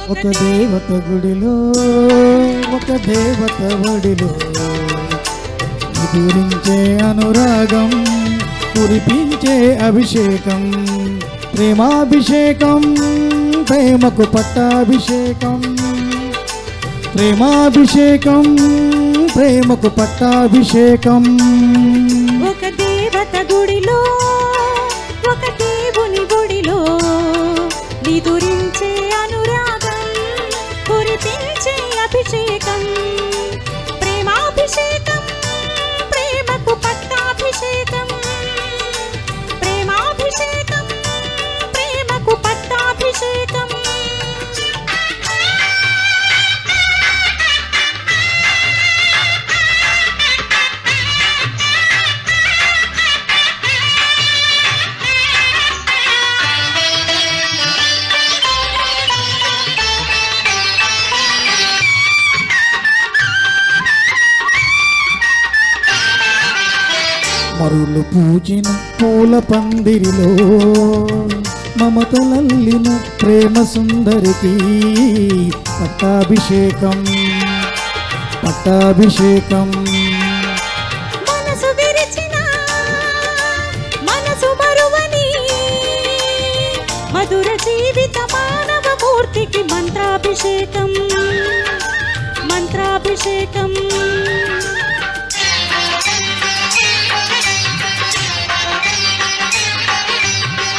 ఒక దేవత గుడిలో ఒక దేవత వడిలో నిదురించే అనురాగం కురిపించే అభిషేకం ప్రేమాభిషేకం ప్రేమకు పట్టాభిషేకం ప్రేమాభిషేకం ప్రేమకు పట్టాభిషేకం ఒక దేవత గుడిలో ఒక దేవుని గుడిలో నిదురించే అనురాగం కురిపించే అభిషేకం ప్రేమాభిషేకం ప్రేమకు పట్టాభిషేకం ప్రేమాభిషేకం ప్రేమకు పట్టాభిషేకం మరులు పూజిన పూల పందిరిలో మమతలల్లిన ప్రేమ సుందరికి పట్టాభిషేకం పట్టాభిషేకం మనసు విరిచిన మనసు మరువని మధుర జీవిత మానవ మూర్తికి మంత్రాభిషేకం మంత్రాభిషేకం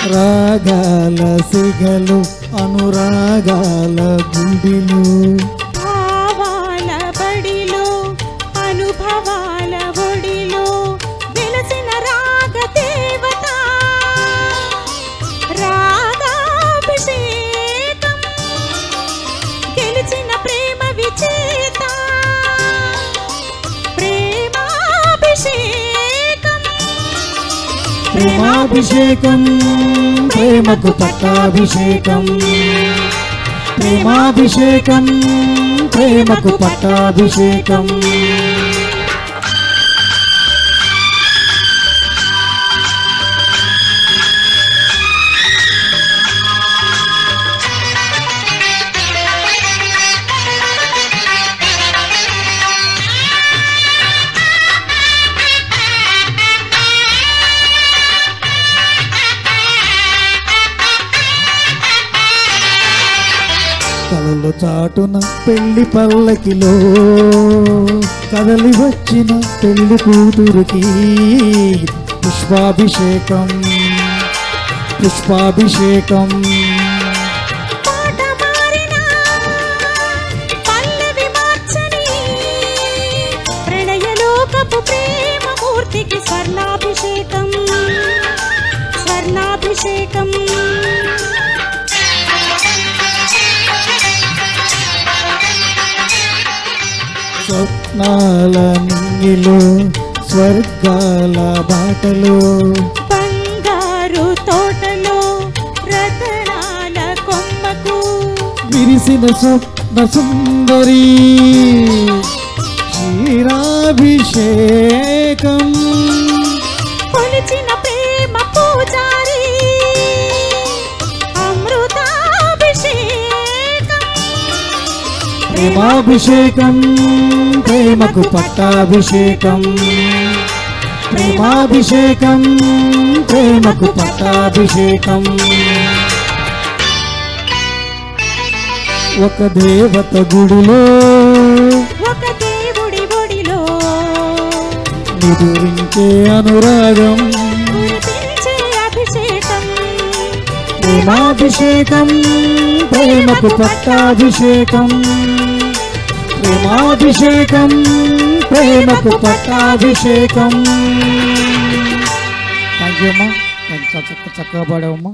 రాగాల సిగలు అనురాగాల గుడిలు భావాల బడిలో అనుభవాల ఒడిలో వెలసిన రాగ దేవత రాగాభిషేకం గెలిచిన ప్రేమ విజేత ప్రేమాభిషేకం ప్రేమాభిషేకం ప్రేమకు పట్టాభిషేకం ప్రేమాభిషేకం ప్రేమకు పట్టాభిషేకం కలలు చాటున పెళ్లి పల్లకిలో కదలి వచ్చిన పెళ్లి కూతురికి పుష్పాభిషేకం పుష్పాభిషేకం పాట మారినా పల్లవి మార్చని ప్రణయలోకపు ప్రేమ మూర్తికి స్వర్ణాభిషేకం స్వర్ణాభిషేకం స్వప్నాల నింగిలో స్వర్గాల బాటలో బంగారు తోటలో రతనాల కొమ్మకు విరిసిన స్వప్న సుందరి క్షీరాభిషేకం కొలిచిన ప్రేమ పూజారి అమృతాభిషేకం ప్రేమాభిషేకం ప్రేమకు పట్టాభిషేకం ప్రేమాభిషేకం ప్రేమకు పట్టాభిషేకం ఒక దేవత గుడిలో ఒక దేవుడి ఒడిలో నిదురించే అనురాగం కురిపించే అభిషేకం ప్రేమాభిషేకం ప్రేమకు పట్టాభిషేకం ప్రేమాభిషేకం ప్రేమకు పట్టాభిషేకం థ్యాంక్ యూ అమ్మా చక్కగా పాడావమ్మా.